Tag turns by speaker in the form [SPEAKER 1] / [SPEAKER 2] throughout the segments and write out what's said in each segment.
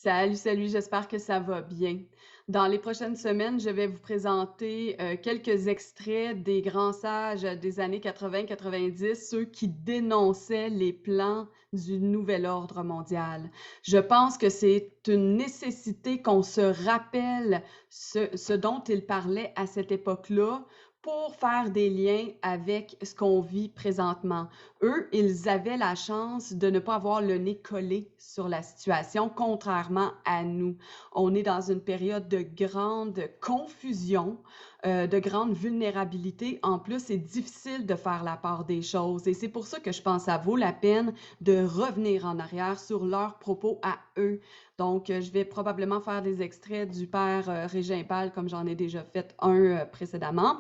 [SPEAKER 1] Salut, salut, j'espère que ça va bien. Dans les prochaines semaines, je vais vous présenter quelques extraits des grands sages des années 80-90, ceux qui dénonçaient les plans du nouvel ordre mondial. Je pense que c'est une nécessité qu'on se rappelle ce dont ils parlaient à cette époque-là pour faire des liens avec ce qu'on vit présentement. Eux, ils avaient la chance de ne pas avoir le nez collé sur la situation, contrairement à nous. On est dans une période de grande confusion, de grande vulnérabilité. En plus, c'est difficile de faire la part des choses. Et c'est pour ça que je pense que ça vaut la peine de revenir en arrière sur leurs propos à eux. Donc, je vais probablement faire des extraits du père Régin Pal, comme j'en ai déjà fait un précédemment,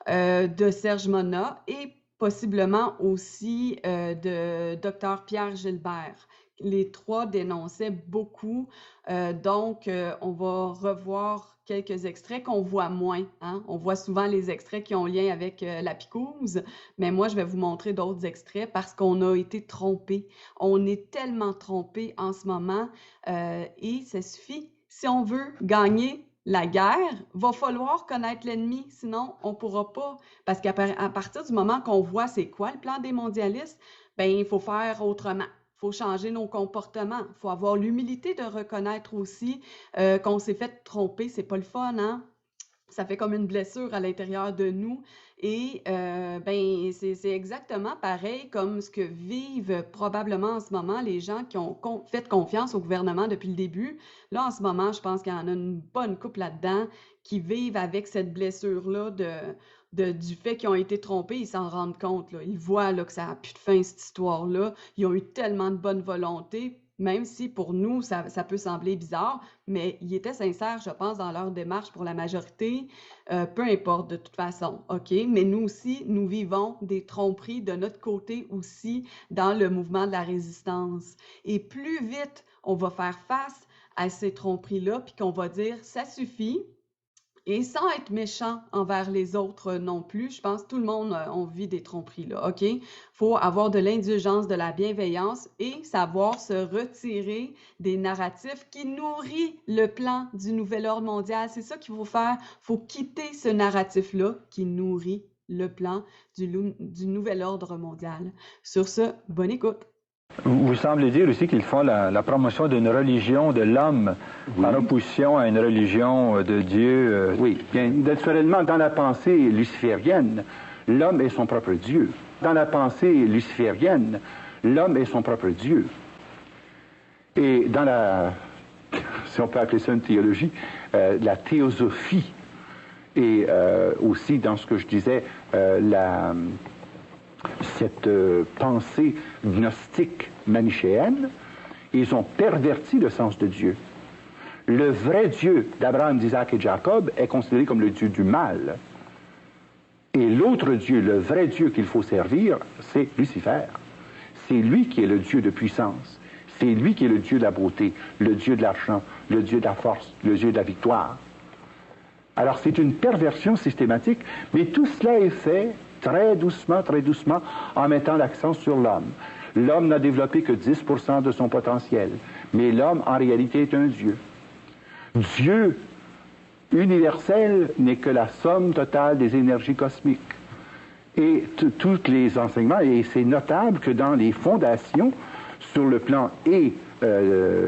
[SPEAKER 1] de Serge Monod et possiblement aussi de Dr Pierre Gilbert. Les trois dénonçaient beaucoup, on va revoir quelques extraits qu'on voit moins. Hein? On voit souvent les extraits qui ont lien avec la picouse, mais moi, je vais vous montrer d'autres extraits parce qu'on a été trompés. On est tellement trompés en ce moment et ça suffit. Si on veut gagner la guerre, va falloir connaître l'ennemi, sinon on pourra pas. Parce qu'à partir du moment qu'on voit c'est quoi le plan des mondialistes, ben il faut faire autrement. Il faut changer nos comportements. Il faut avoir l'humilité de reconnaître aussi qu'on s'est fait tromper. C'est pas le fun, hein? Ça fait comme une blessure à l'intérieur de nous. Et ben, c'est exactement pareil comme ce que vivent probablement en ce moment les gens qui ont fait confiance au gouvernement depuis le début. Là, en ce moment, je pense qu'il y en a une bonne couple là-dedans qui vivent avec cette blessure-là du fait qu'ils ont été trompés. Ils s'en rendent compte. Là. Ils voient là, que ça n'a plus de fin, cette histoire-là. Ils ont eu tellement de bonne volonté, même si pour nous, ça peut sembler bizarre, mais ils étaient sincères, je pense, dans leur démarche pour la majorité, peu importe de toute façon, OK? Mais nous aussi, nous vivons des tromperies de notre côté aussi dans le mouvement de la résistance. Et plus vite on va faire face à ces tromperies-là, puis qu'on va dire ça suffit, et sans être méchant envers les autres non plus, je pense que tout le monde on vit des tromperies là, OK? Faut avoir de l'indulgence, de la bienveillance et savoir se retirer des narratifs qui nourrissent le plan du nouvel ordre mondial. C'est ça qu'il faut faire. Faut quitter ce narratif-là qui nourrit le plan du nouvel ordre mondial. Sur ce, bonne écoute.
[SPEAKER 2] Vous semblez dire aussi qu'ils font la promotion d'une religion de l'homme par opposition à une religion de Dieu.
[SPEAKER 3] Oui, bien, naturellement, dans la pensée luciférienne, l'homme est son propre Dieu. Dans la pensée luciférienne, l'homme est son propre Dieu. Et dans la, si on peut appeler ça une théologie, la théosophie, et aussi dans ce que je disais, cette pensée gnostique manichéenne, ils ont perverti le sens de Dieu. Le vrai Dieu d'Abraham, d'Isaac et de Jacob est considéré comme le Dieu du mal. Et l'autre Dieu, le vrai Dieu qu'il faut servir, c'est Lucifer. C'est lui qui est le Dieu de puissance. C'est lui qui est le Dieu de la beauté, le Dieu de l'argent, le Dieu de la force, le Dieu de la victoire. Alors c'est une perversion systématique, mais tout cela est fait très doucement, en mettant l'accent sur l'homme. L'homme n'a développé que 10% de son potentiel, mais l'homme, en réalité, est un Dieu. Dieu universel n'est que la somme totale des énergies cosmiques. Et tous les enseignements, et c'est notable que dans les fondations, sur le plan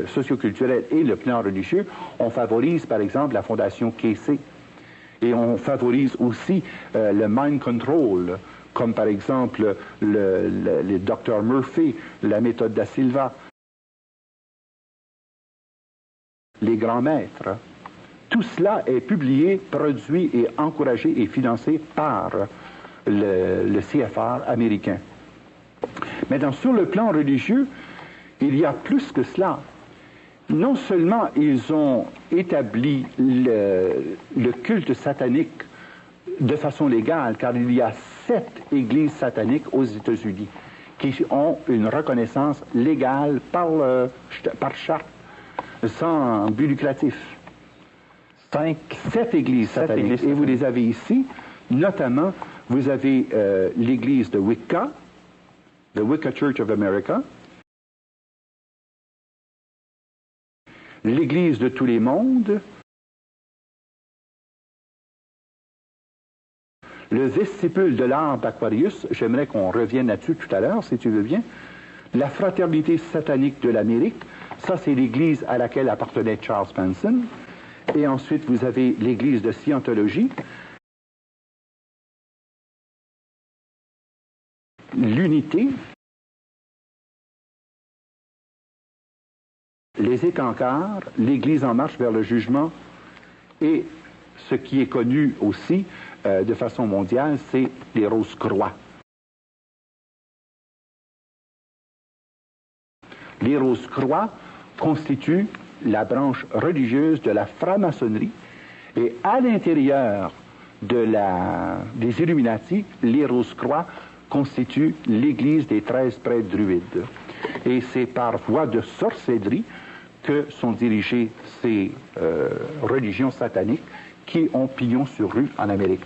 [SPEAKER 3] socioculturel et le plan religieux, on favorise, par exemple, la fondation Kesey. Et on favorise aussi le mind control, comme par exemple le Dr Murphy, la méthode da Silva, les grands maîtres. Tout cela est publié, produit et encouragé et financé par le CFR américain. Maintenant, sur le plan religieux, il y a plus que cela. Non seulement ils ont établi le culte satanique de façon légale, car il y a 7 églises sataniques aux États-Unis qui ont une reconnaissance légale par charte, sans but lucratif. 7 églises sataniques. Et vous les avez ici, notamment, vous avez l'église de Wicca, the Wicca Church of America, l'Église de tous les mondes, le vestibule de l'arbre Aquarius, j'aimerais qu'on revienne là-dessus tout à l'heure, si tu veux bien. La fraternité satanique de l'Amérique, ça c'est l'église à laquelle appartenait Charles Manson. Et ensuite, vous avez l'église de Scientologie, l'unité, les étancards, l'église en marche vers le jugement, et ce qui est connu aussi de façon mondiale, c'est les Rose-Croix. Les Rose-Croix constituent la branche religieuse de la franc-maçonnerie, et à l'intérieur des Illuminati, les Rose-Croix constituent l'église des 13 prêtres druides. Et c'est par voie de sorcellerie que sont dirigées ces religions sataniques qui ont pignon sur rue en Amérique.